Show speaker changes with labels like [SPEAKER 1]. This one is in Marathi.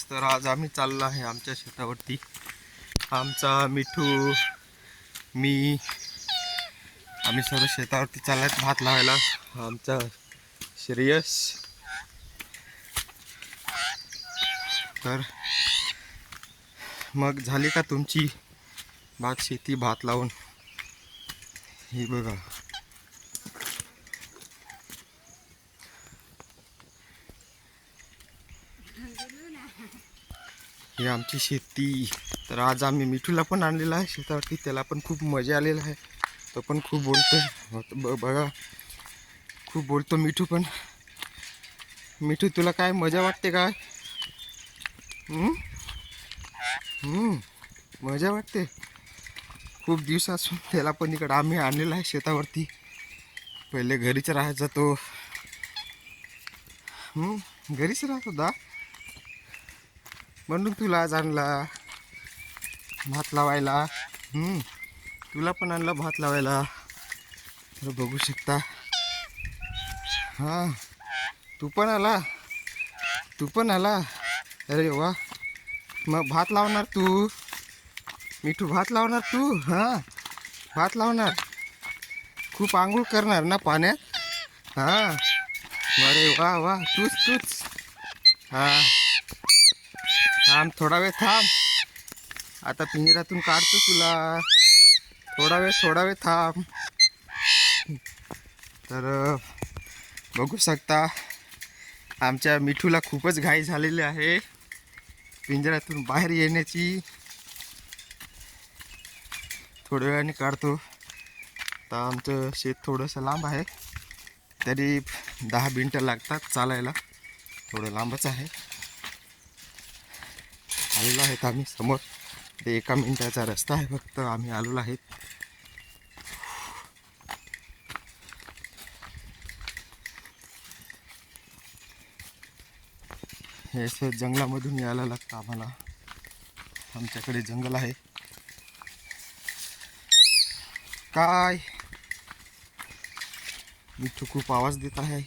[SPEAKER 1] तर आज आम्ही चाललो आहे आमच्या शेतावरती. आमचा मिठू, मी, आम्ही सर्व शेतावरती चाललाय भात लावायला. आमचा श्रेयस. तर मग झाली का तुमची भात शेती भात लावून? ही बघा, ही आमची शेती. तर आज आम्ही मिठूला पण आणलेला आहे शेतावरती. त्याला पण खूप मजा आलेला आहे. तो पण खूप बोलतो. बघा, खूप बोलतो मिठू पण. मिठू, तुला काय मजा वाटते काय? मजा वाटते. खूप दिवसापासून त्याला पण इकडं आम्ही आणलेला आहे शेतावरती. पहिले घरीच राहायचा तो. घरीच राहत होता, म्हणून तुला आज आणला भात लावायला. तुला पण आणला भात लावायला. तर बघू शकता. हां, तू पण आला. तू पण आला. अरे वा. मग भात लावणार तू? मिठू, भात लावणार तू? हां, भात लावणार. खूप आंघोळ करणार ना पाण्यात? हां. अरे वा वा. तूच. हां, थांब थोडा वेळ थांब. आता पिंजऱ्यातून काढतो तुला. थोडा वेळ थांब. तर बघू शकता, आमच्या मिठूला खूपच घाई झालेली आहे पिंजऱ्यातून बाहेर येण्याची. थोड्या वेळाने काढतो. तर आमचं शेत थोडंसं लांब आहे, तरी 10 मिनिटं लागतात चालायला. थोडं लांबच आहे. आलेलो आहेत आम्ही समोर. ते 1 मिनिटाचा रस्ता आहे फक्त. आम्ही आलेलो आहेत. हे असं जंगलामधून यायला लागतं आम्हाला. आमच्याकडे जंगल आहे. काय मिठू खूप आवाज देत आहे.